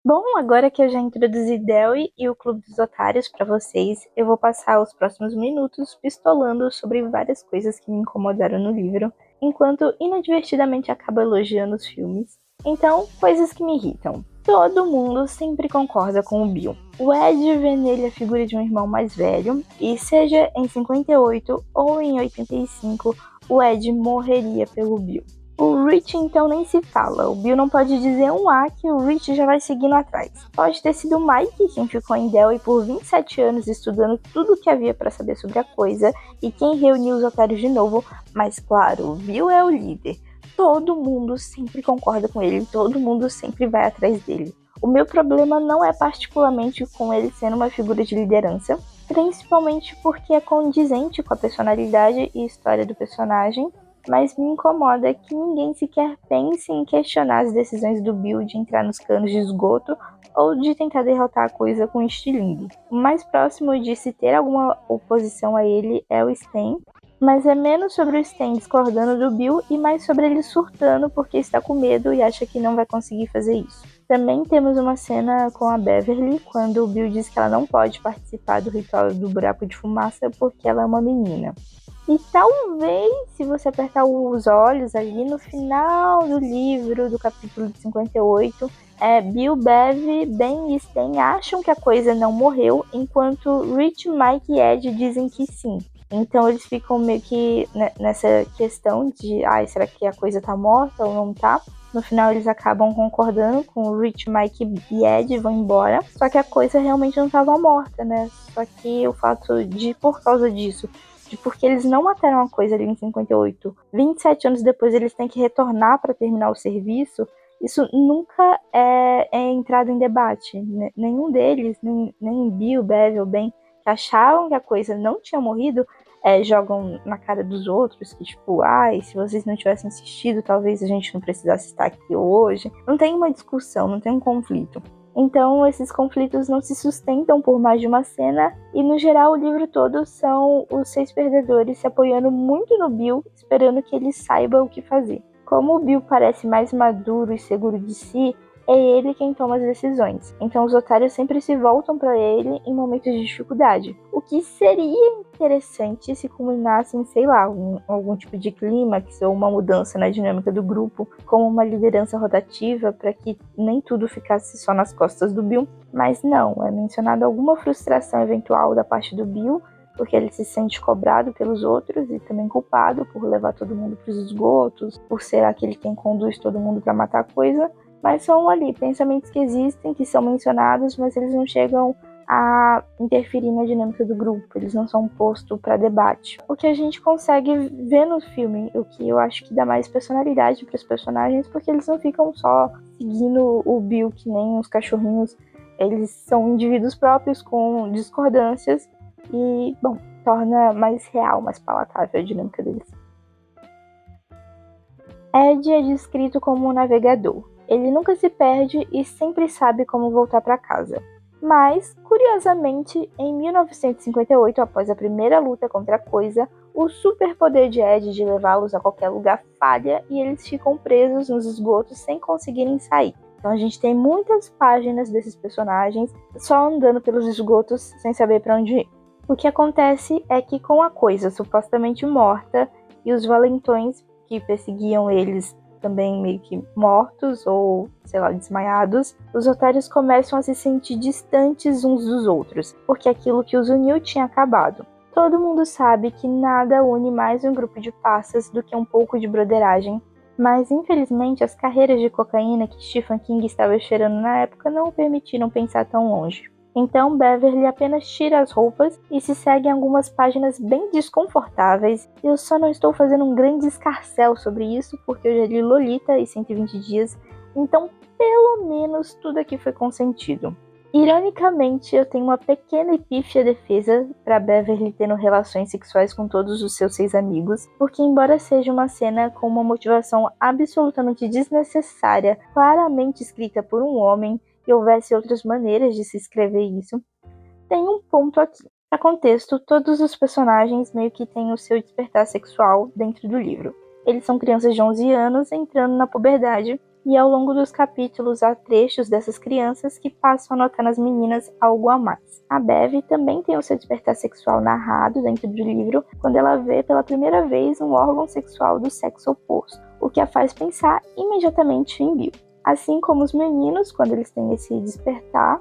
Bom, agora que eu já introduzi Delhi e o Clube dos Otários para vocês, eu vou passar os próximos minutos pistolando sobre várias coisas que me incomodaram no livro, enquanto inadvertidamente acabo elogiando os filmes. Então, coisas que me irritam. Todo mundo sempre concorda com o Bill. O Ed vê nele a figura de um irmão mais velho, e seja em 58 ou em 85, o Ed morreria pelo Bill. O Rich então nem se fala. O Bill não pode dizer um A que o Rich já vai seguindo atrás. Pode ter sido o Mike quem ficou em Delhi por 27 anos estudando tudo o que havia para saber sobre a coisa e quem reuniu os otários de novo, mas claro, o Bill é o líder. Todo mundo sempre concorda com ele, todo mundo sempre vai atrás dele. O meu problema não é particularmente com ele sendo uma figura de liderança, principalmente porque é condizente com a personalidade e história do personagem, mas me incomoda que ninguém sequer pense em questionar as decisões do Bill de entrar nos canos de esgoto ou de tentar derrotar a coisa com estilingue. O mais próximo de se ter alguma oposição a ele é o Stan, mas é menos sobre o Stan discordando do Bill e mais sobre ele surtando porque está com medo e acha que não vai conseguir fazer isso. Também temos uma cena com a Beverly, quando o Bill diz que ela não pode participar do ritual do buraco de fumaça porque ela é uma menina. E talvez, se você apertar os olhos ali no final do livro, do capítulo 58, Bill, Bev, Ben e Stan acham que a coisa não morreu, enquanto Rich, Mike e Ed dizem que sim. Então eles ficam meio que nessa questão de, será que a coisa tá morta ou não tá? No final eles acabam concordando com o Rich, Mike e Ed, vão embora. Só que a coisa realmente não estava morta, né? Só que o fato de, por causa disso, porque eles não mataram a coisa ali em 58. 27 anos depois eles têm que retornar para terminar o serviço. Isso nunca é entrado em debate. Nenhum deles, nem Bill, Bev ou Ben, que achavam que a coisa não tinha morrido, jogam na cara dos outros que, tipo, se vocês não tivessem insistido, talvez a gente não precisasse estar aqui hoje. Não tem uma discussão, não tem um conflito. Então, esses conflitos não se sustentam por mais de uma cena, e no geral o livro todo são os 6 perdedores se apoiando muito no Bill, esperando que ele saiba o que fazer. Como o Bill parece mais maduro e seguro de si, é ele quem toma as decisões. Então os otários sempre se voltam para ele em momentos de dificuldade. O que seria interessante se culminasse em, sei lá, algum tipo de clímax ou uma mudança na dinâmica do grupo, como uma liderança rotativa para que nem tudo ficasse só nas costas do Bill. Mas não, é mencionado alguma frustração eventual da parte do Bill, porque ele se sente cobrado pelos outros e também culpado por levar todo mundo para os esgotos, por ser aquele quem conduz todo mundo para matar a coisa. Mas são ali pensamentos que existem, que são mencionados, mas eles não chegam a interferir na dinâmica do grupo, eles não são postos para debate. O que a gente consegue ver no filme, o que eu acho que dá mais personalidade para os personagens, porque eles não ficam só seguindo o Bill que nem os cachorrinhos, eles são indivíduos próprios com discordâncias e, bom, torna mais real, mais palatável a dinâmica deles. Ed é descrito como um navegador. Ele nunca se perde e sempre sabe como voltar para casa. Mas, curiosamente, em 1958, após a primeira luta contra a coisa, o superpoder de Ed de levá-los a qualquer lugar falha e eles ficam presos nos esgotos sem conseguirem sair. Então a gente tem muitas páginas desses personagens só andando pelos esgotos sem saber para onde ir. O que acontece é que com a coisa supostamente morta e os valentões que perseguiam eles também meio que mortos ou, sei lá, desmaiados, os otários começam a se sentir distantes uns dos outros, porque aquilo que os uniu tinha acabado. Todo mundo sabe que nada une mais um grupo de passas do que um pouco de broderagem, mas infelizmente as carreiras de cocaína que Stephen King estava cheirando na época não o permitiram pensar tão longe. Então Beverly apenas tira as roupas e se segue em algumas páginas bem desconfortáveis. Eu só não estou fazendo um grande escarcéu sobre isso porque eu já li Lolita e 120 dias, então pelo menos tudo aqui foi consentido. Ironicamente, eu tenho uma pequena e pífia defesa para Beverly tendo relações sexuais com todos os seus 6 amigos, porque embora seja uma cena com uma motivação absolutamente desnecessária, claramente escrita por um homem, e houvesse outras maneiras de se escrever isso, tem um ponto aqui. Para contexto, todos os personagens meio que têm o seu despertar sexual dentro do livro. Eles são crianças de 11 anos entrando na puberdade, E ao longo dos capítulos há trechos dessas crianças que passam a notar nas meninas algo a mais. A Bev também tem o seu despertar sexual narrado dentro do livro, quando ela vê pela primeira vez um órgão sexual do sexo oposto, o que a faz pensar imediatamente em Bill. Assim como os meninos, quando eles têm esse despertar,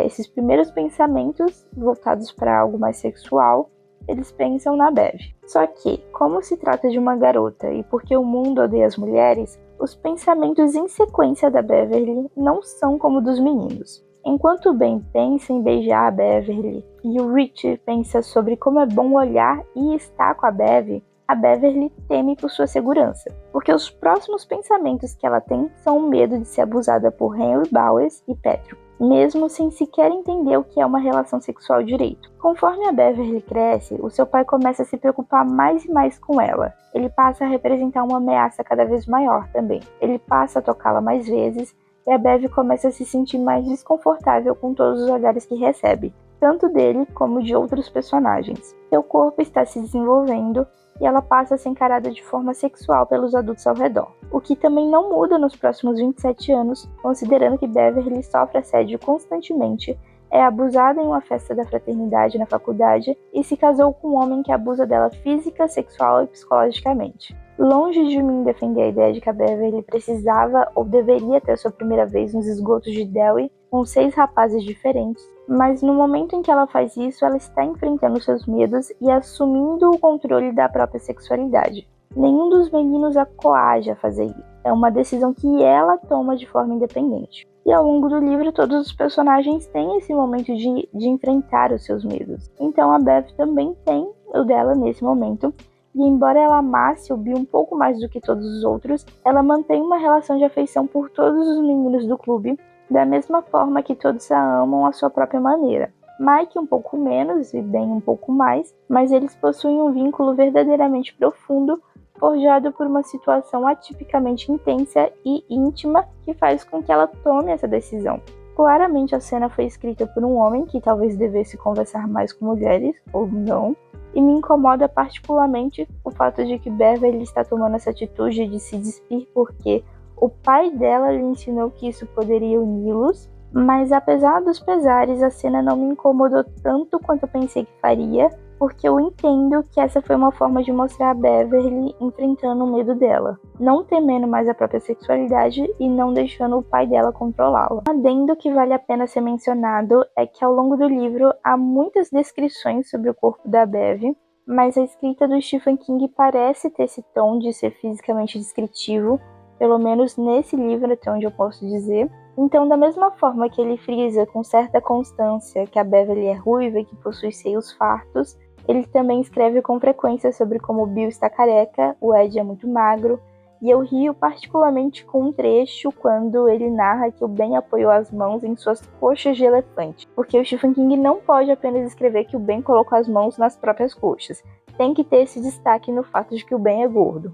esses primeiros pensamentos voltados para algo mais sexual, eles pensam na Bev. Só que, como se trata de uma garota e porque o mundo odeia as mulheres, os pensamentos em sequência da Beverly não são como dos meninos. Enquanto o Ben pensa em beijar a Beverly e o Rich pensa sobre como é bom olhar e estar com a Beverly teme por sua segurança, porque os próximos pensamentos que ela tem são o medo de ser abusada por Henry Bowers e Patrick, mesmo sem sequer entender o que é uma relação sexual direito. Conforme a Beverly cresce, o seu pai começa a se preocupar mais e mais com ela. Ele passa a representar uma ameaça cada vez maior também. Ele passa a tocá-la mais vezes e a Bev começa a se sentir mais desconfortável com todos os olhares que recebe, tanto dele como de outros personagens. Seu corpo está se desenvolvendo e ela passa a ser encarada de forma sexual pelos adultos ao redor. O que também não muda nos próximos 27 anos, considerando que Beverly sofre assédio constantemente, é abusada em uma festa da fraternidade na faculdade e se casou com um homem que abusa dela física, sexual e psicologicamente. Longe de mim defender a ideia de que a Beverly precisava ou deveria ter sua primeira vez nos esgotos de Delhi com 6 rapazes diferentes, mas no momento em que ela faz isso, ela está enfrentando seus medos e assumindo o controle da própria sexualidade. Nenhum dos meninos a coage a fazer isso. É uma decisão que ela toma de forma independente. E ao longo do livro, todos os personagens têm esse momento de enfrentar os seus medos. Então a Bev também tem o dela nesse momento. E embora ela amasse o Bill um pouco mais do que todos os outros, ela mantém uma relação de afeição por todos os meninos do clube, da mesma forma que todos a amam à sua própria maneira. Mike um pouco menos e Ben um pouco mais, mas eles possuem um vínculo verdadeiramente profundo, forjado por uma situação atipicamente intensa e íntima que faz com que ela tome essa decisão. Claramente a cena foi escrita por um homem que talvez devesse conversar mais com mulheres, ou não, e me incomoda particularmente o fato de que Beverly está tomando essa atitude de se despir porque o pai dela lhe ensinou que isso poderia uni-los, mas apesar dos pesares, a cena não me incomodou tanto quanto eu pensei que faria, porque eu entendo que essa foi uma forma de mostrar a Beverly enfrentando o medo dela, não temendo mais a própria sexualidade e não deixando o pai dela controlá-la. Um adendo que vale a pena ser mencionado é que ao longo do livro há muitas descrições sobre o corpo da Bev, mas a escrita do Stephen King parece ter esse tom de ser fisicamente descritivo, pelo menos nesse livro, até onde eu posso dizer. Então, da mesma forma que ele frisa com certa constância que a Beverly é ruiva e que possui seios fartos, ele também escreve com frequência sobre como o Bill está careca, o Ed é muito magro, e eu rio particularmente com um trecho quando ele narra que o Ben apoiou as mãos em suas coxas de elefante, porque o Stephen King não pode apenas escrever que o Ben colocou as mãos nas próprias coxas, tem que ter esse destaque no fato de que o Ben é gordo.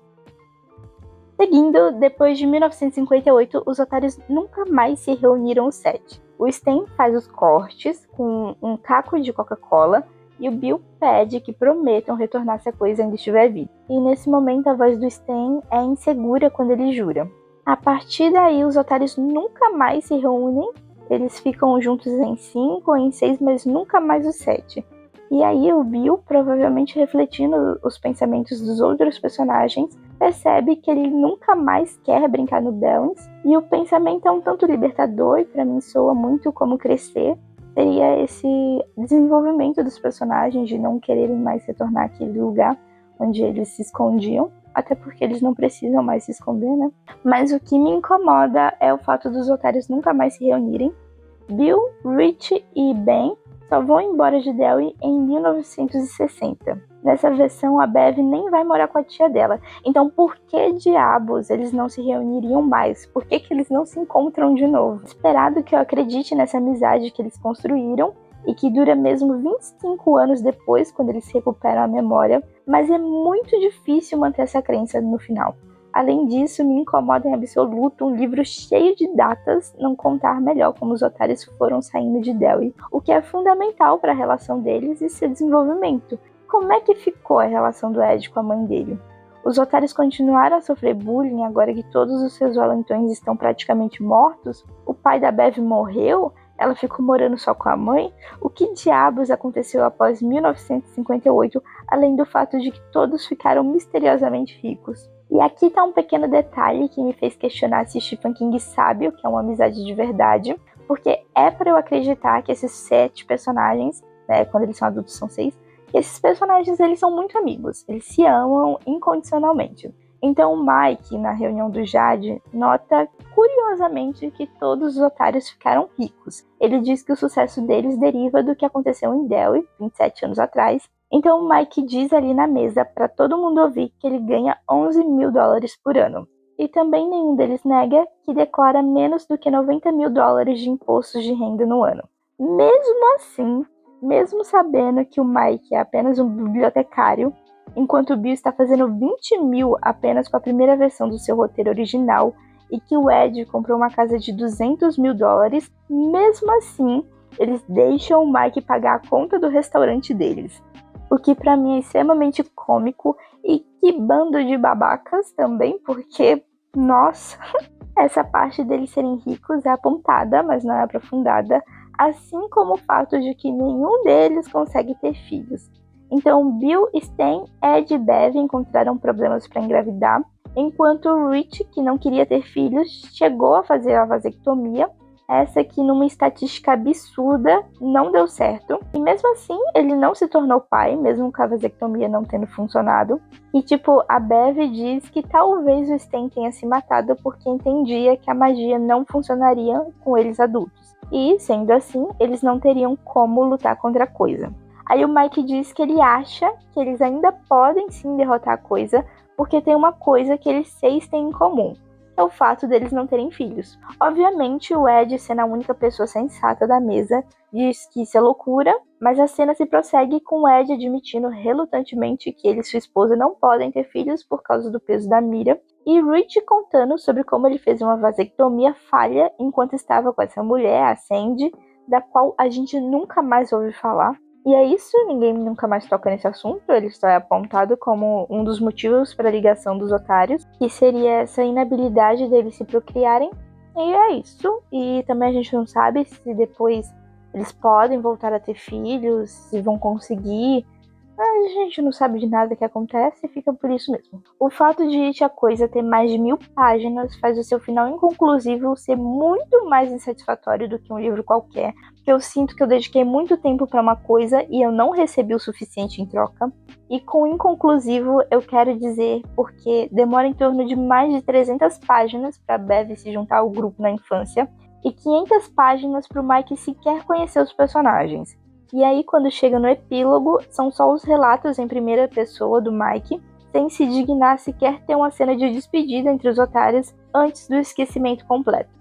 Seguindo, depois de 1958, os otários nunca mais se reuniram os 7. O Stan faz os cortes com um caco de Coca-Cola e o Bill pede que prometam retornar se a coisa ainda estiver viva. E nesse momento a voz do Stan é insegura quando ele jura. A partir daí, os otários nunca mais se reúnem, eles ficam juntos em 5 ou em 6, mas nunca mais os 7. E aí o Bill, provavelmente refletindo os pensamentos dos outros personagens, percebe que ele nunca mais quer brincar no Balance, e o pensamento é um tanto libertador e para mim soa muito como crescer. Seria esse desenvolvimento dos personagens de não quererem mais retornar àquele lugar onde eles se escondiam, até porque eles não precisam mais se esconder, né? Mas o que me incomoda é o fato dos otários nunca mais se reunirem. Bill, Rich e Ben só vão embora de Delhi em 1960. Nessa versão, a Bev nem vai morar com a tia dela. Então, por que diabos eles não se reuniriam mais? Por que eles não se encontram de novo? Esperado que eu acredite nessa amizade que eles construíram e que dura mesmo 25 anos depois, quando eles recuperam a memória, mas é muito difícil manter essa crença no final. Além disso, me incomoda em absoluto um livro cheio de datas não contar melhor como os otários foram saindo de Delhi, o que é fundamental para a relação deles e seu desenvolvimento. Como é que ficou a relação do Ed com a mãe dele? Os otários continuaram a sofrer bullying agora que todos os seus valentões estão praticamente mortos. O pai da Bev morreu, ela ficou morando só com a mãe. O que diabos aconteceu após 1958, além do fato de que todos ficaram misteriosamente ricos? E aqui tá um pequeno detalhe que me fez questionar se Stephen King sabe o que é uma amizade de verdade, porque é para eu acreditar que esses 7 personagens, né, quando eles são adultos são 6, esses personagens eles são muito amigos, eles se amam incondicionalmente. Então o Mike, na reunião do Jade, nota curiosamente que todos os otários ficaram ricos. Ele diz que o sucesso deles deriva do que aconteceu em Delhi, 27 anos atrás. Então o Mike diz ali na mesa para todo mundo ouvir que ele ganha $11 mil por ano. E também nenhum deles nega que declara menos do que $90 mil de impostos de renda no ano. Mesmo assim, mesmo sabendo que o Mike é apenas um bibliotecário, enquanto o Bill está fazendo 20 mil apenas com a primeira versão do seu roteiro original e que o Ed comprou uma casa de $200 mil, mesmo assim, eles deixam o Mike pagar a conta do restaurante deles. O que pra mim é extremamente cômico e que bando de babacas também, porque, nossa, essa parte deles serem ricos é apontada, mas não é aprofundada, assim como o fato de que nenhum deles consegue ter filhos. Então Bill, Stan, Ed e Bev encontraram problemas para engravidar, enquanto Rich, que não queria ter filhos, chegou a fazer a vasectomia. Essa que numa estatística absurda não deu certo. E mesmo assim, ele não se tornou pai, mesmo com a vasectomia não tendo funcionado. E a Bev diz que talvez o Stan tenha se matado porque entendia que a magia não funcionaria com eles adultos. E, sendo assim, eles não teriam como lutar contra a coisa. Aí o Mike diz que ele acha que eles ainda podem sim derrotar a coisa, porque tem uma coisa que eles 6 têm em comum. É o fato deles não terem filhos. Obviamente, o Ed, sendo a única pessoa sensata da mesa, diz que isso é loucura, mas a cena se prossegue com o Ed admitindo relutantemente que ele e sua esposa não podem ter filhos por causa do peso da Mira, e Rich contando sobre como ele fez uma vasectomia falha enquanto estava com essa mulher, a Sandy, da qual a gente nunca mais ouve falar. E é isso, ninguém nunca mais toca nesse assunto, ele só é apontado como um dos motivos para a ligação dos otários, que seria essa inabilidade deles se procriarem, e é isso. E também a gente não sabe se depois eles podem voltar a ter filhos, se vão conseguir. A gente não sabe de nada que acontece e fica por isso mesmo. O fato de It a Coisa ter mais de 1000 páginas faz o seu final inconclusivo ser muito mais insatisfatório do que um livro qualquer, porque eu sinto que eu dediquei muito tempo para uma coisa e eu não recebi o suficiente em troca. E com inconclusivo eu quero dizer porque demora em torno de mais de 300 páginas para Bev se juntar ao grupo na infância e 500 páginas para o Mike sequer conhecer os personagens. E aí, quando chega no epílogo, são só os relatos em primeira pessoa do Mike, sem se dignar sequer ter uma cena de despedida entre os otários antes do esquecimento completo.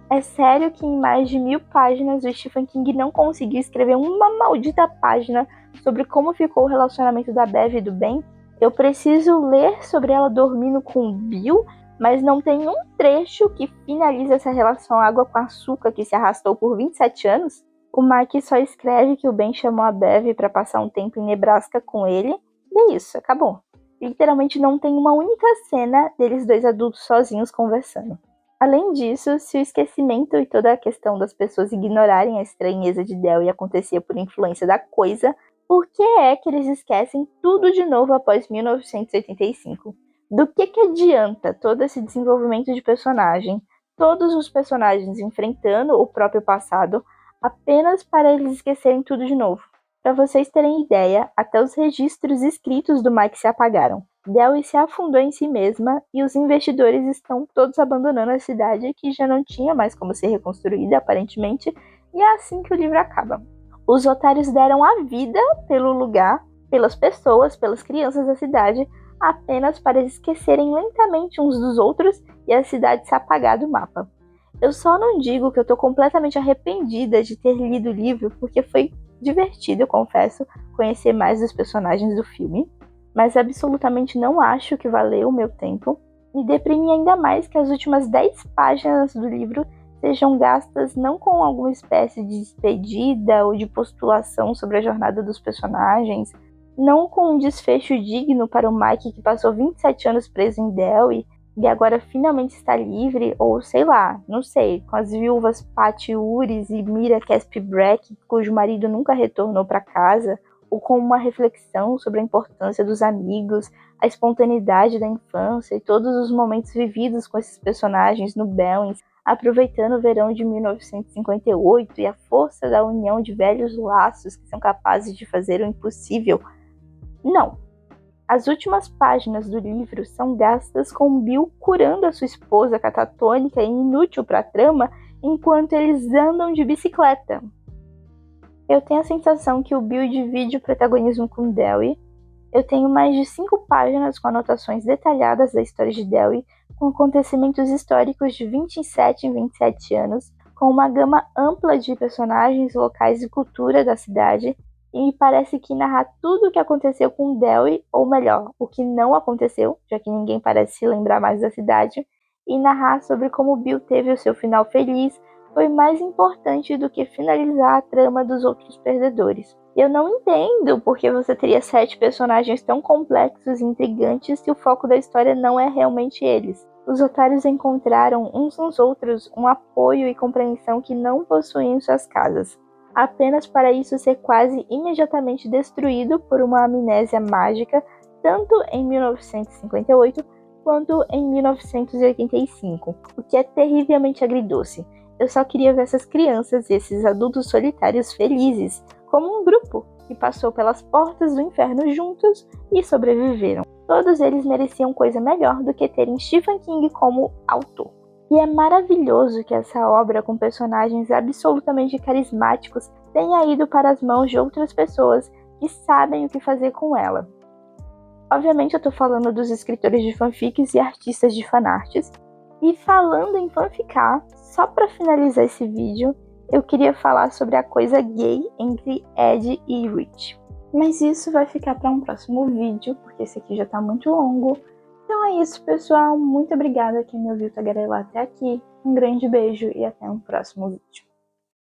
É sério que em mais de 1000 páginas o Stephen King não conseguiu escrever uma maldita página sobre como ficou o relacionamento da Bev e do Ben? Eu preciso ler sobre ela dormindo com o Bill, mas não tem um trecho que finaliza essa relação água com açúcar que se arrastou por 27 anos? O Mike só escreve que o Ben chamou a Bev para passar um tempo em Nebraska com ele, e é isso, acabou. Literalmente não tem uma única cena deles dois adultos sozinhos conversando. Além disso, se o esquecimento e toda a questão das pessoas ignorarem a estranheza de Delhi acontecia por influência da coisa, por que é que eles esquecem tudo de novo após 1985? Do que adianta todo esse desenvolvimento de personagem, todos os personagens enfrentando o próprio passado, apenas para eles esquecerem tudo de novo? Para vocês terem ideia, até os registros escritos do Mike se apagaram. Delhi se afundou em si mesma e os investidores estão todos abandonando a cidade que já não tinha mais como ser reconstruída, aparentemente, e é assim que o livro acaba. Os otários deram a vida pelo lugar, pelas pessoas, pelas crianças da cidade, apenas para esquecerem lentamente uns dos outros e a cidade se apagar do mapa. Eu só não digo que eu tô completamente arrependida de ter lido o livro, porque foi divertido, eu confesso, conhecer mais dos personagens do filme, mas absolutamente não acho que valeu o meu tempo. Me deprime ainda mais que as últimas 10 páginas do livro sejam gastas não com alguma espécie de despedida ou de postulação sobre a jornada dos personagens, Não com um desfecho digno para o Mike que passou 27 anos preso em Delhi e agora finalmente está livre, ou sei lá, não sei, com as viúvas Patty Uris e Mira Caspi Breck, cujo marido nunca retornou para casa, ou com uma reflexão sobre a importância dos amigos, a espontaneidade da infância e todos os momentos vividos com esses personagens no Bellins, aproveitando o verão de 1958 e a força da união de velhos laços que são capazes de fazer o impossível. Não. As últimas páginas do livro são gastas com Bill curando a sua esposa catatônica e inútil para a trama enquanto eles andam de bicicleta. Eu tenho a sensação que o Bill divide o protagonismo com Delhi. Eu tenho mais de 5 páginas com anotações detalhadas da história de Delhi, com acontecimentos históricos de 27 em 27 anos, com uma gama ampla de personagens, locais e cultura da cidade, e me parece que narrar tudo o que aconteceu com Delhi, ou melhor, o que não aconteceu, já que ninguém parece se lembrar mais da cidade, e narrar sobre como Bill teve o seu final feliz, foi mais importante do que finalizar a trama dos outros perdedores. Eu não entendo porque você teria 7 personagens tão complexos e intrigantes se o foco da história não é realmente eles. Os otários encontraram uns nos outros um apoio e compreensão que não possuíam em suas casas, apenas para isso ser quase imediatamente destruído por uma amnésia mágica, tanto em 1958 quanto em 1985, o que é terrivelmente agridoce. Eu só queria ver essas crianças e esses adultos solitários felizes, como um grupo que passou pelas portas do inferno juntos e sobreviveram. Todos eles mereciam coisa melhor do que terem Stephen King como autor. E é maravilhoso que essa obra com personagens absolutamente carismáticos tenha ido para as mãos de outras pessoas que sabem o que fazer com ela. Obviamente eu tô falando dos escritores de fanfics e artistas de fanarts. E falando em fanficar, só para finalizar esse vídeo, eu queria falar sobre a coisa gay entre Ed e Rich. Mas isso vai ficar para um próximo vídeo, porque esse aqui já tá muito longo. Então é isso, pessoal. Muito obrigada a quem me ouviu tagarelar até aqui. Um grande beijo e até um próximo vídeo.